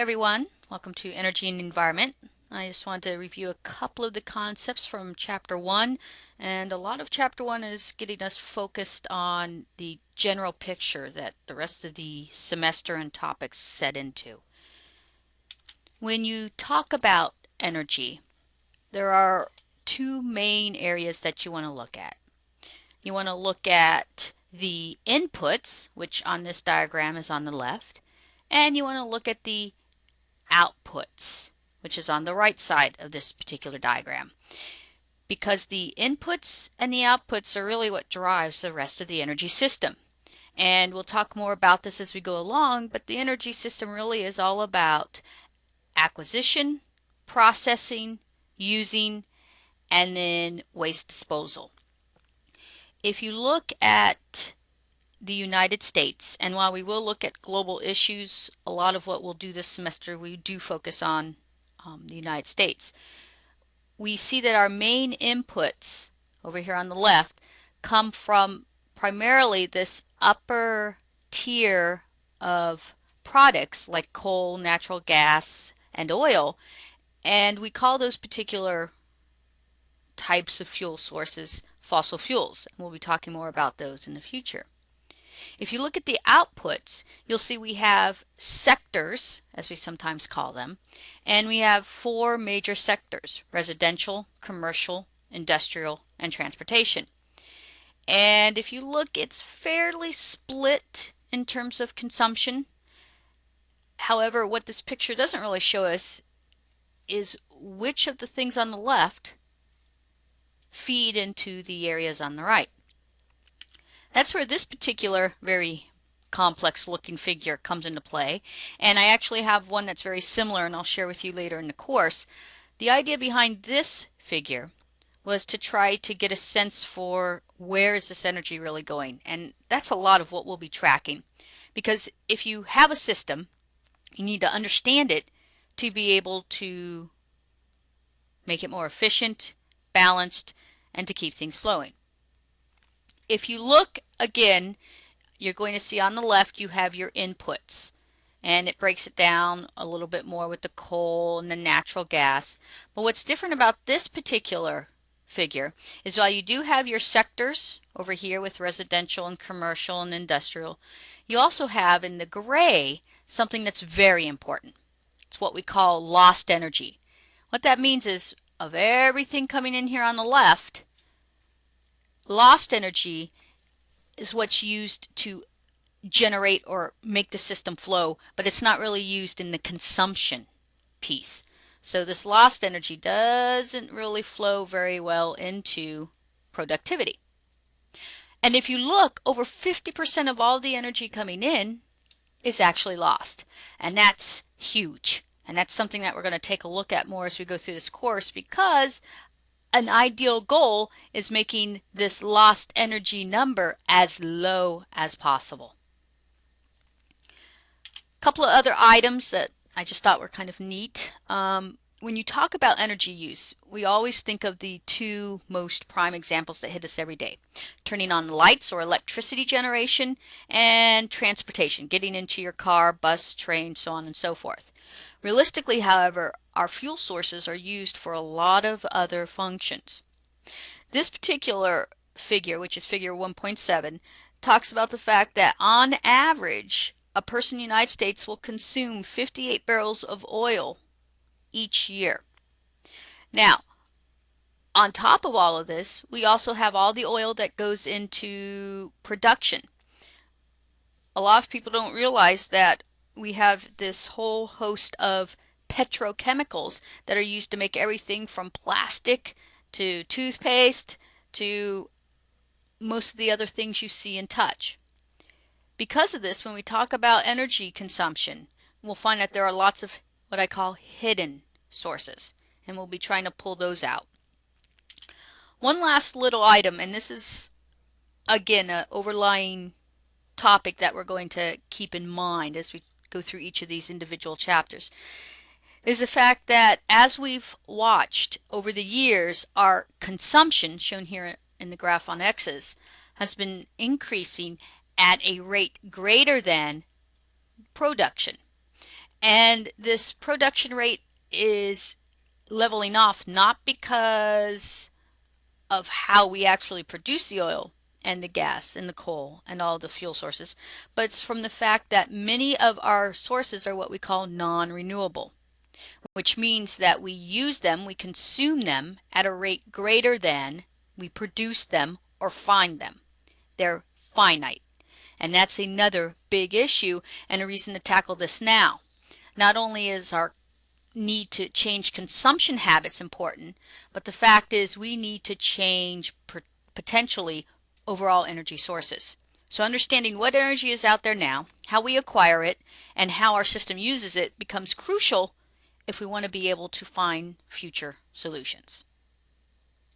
everyone. Welcome to Energy and Environment. I just wanted to review a couple of the concepts from Chapter 1, and a lot of Chapter 1 is getting us focused on the general picture that the rest of the semester and topics set into. When you talk about energy, there are two main areas that you want to look at. You want to look at the inputs, which on this diagram is on the left, and you want to look at the outputs, which is on the right side of this particular diagram, because the inputs and the outputs are really what drives the rest of the energy system. And we'll talk more about this as we go along, but the energy system really is all about acquisition, processing, using, and then waste disposal. If you look at the United States, and while we will look at global issues, a lot of what we'll do this semester, we do focus on the United States. We see that our main inputs over here on the left come from primarily this upper tier of products like coal, natural gas, and oil, and we call those particular types of fuel sources fossil fuels. And we'll be talking more about those in the future. If you look at the outputs, you'll see we have sectors, as we sometimes call them, and we have four major sectors: residential, commercial, industrial, and transportation. And if you look, it's fairly split in terms of consumption. However, what this picture doesn't really show us is which of the things on the left feed into the areas on the right. That's where this particular very complex looking figure comes into play, and I actually have one that's very similar, and I'll share with you later in the course. The idea behind this figure was to try to get a sense for where is this energy really going, and that's a lot of what we'll be tracking, because if you have a system, you need to understand it to be able to make it more efficient, balanced, and to keep things flowing. If you look again, you're going to see on the left you have your inputs, and it breaks it down a little bit more with the coal and the natural gas. But what's different about this particular figure is while you do have your sectors over here with residential and commercial and industrial, you also have in the gray something that's very important. It's what we call lost energy. What that means is of everything coming in here on the left, lost energy is what's used to generate or make the system flow, but it's not really used in the consumption piece. So this lost energy doesn't really flow very well into productivity. And if you look, over 50% of all the energy coming in is actually lost. And that's huge. And that's something that we're going to take a look at more as we go through this course, because an ideal goal is making this lost energy number as low as possible. A couple of other items that I just thought were kind of neat. When you talk about energy use, we always think of the two most prime examples that hit us every day: turning on lights or electricity generation, and transportation, getting into your car, bus, train, so on and so forth. Realistically, however, our fuel sources are used for a lot of other functions. This particular figure, which is figure 1.7, talks about the fact that on average, a person in the United States will consume 58 barrels of oil each year. Now, on top of all of this, we also have all the oil that goes into production. A lot of people don't realize that we have this whole host of petrochemicals that are used to make everything from plastic to toothpaste to most of the other things you see and touch. Because of this, when we talk about energy consumption, we'll find that there are lots of what I call hidden sources, and we'll be trying to pull those out. One last little item, and this is again an overlying topic that we're going to keep in mind as we go through each of these individual chapters, is the fact that as we've watched over the years, our consumption, shown here in the graph on X's, has been increasing at a rate greater than production. And this production rate is leveling off not because of how we actually produce the oil and the gas and the coal and all the fuel sources, but it's from the fact that many of our sources are what we call non-renewable, which means that we use them, we consume them at a rate greater than we produce them or find them. They're finite. And that's another big issue and a reason to tackle this now. Not only is our need to change consumption habits important, but the fact is we need to change potentially overall energy sources. So understanding what energy is out there now, how we acquire it, and how our system uses it becomes crucial if we want to be able to find future solutions.